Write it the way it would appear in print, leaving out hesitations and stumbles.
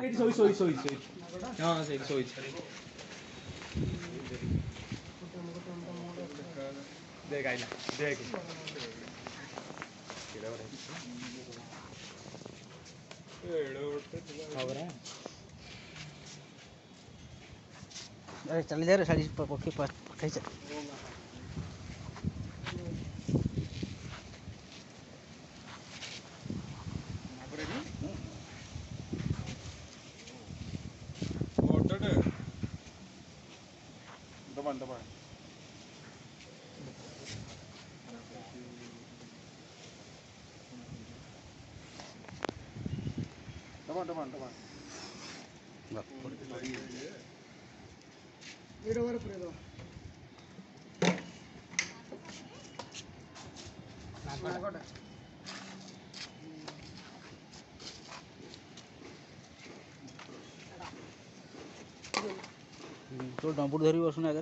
ଏଇଠି ଶୋଇ ହଁ ସେଇଠି ଶୋଇଛି ଦେଖ ଆଇଲା ଦେଖ अरे चल जा रे साड़ी पक्के पास पक्के चल तो डंपुर धरी बसुन आगे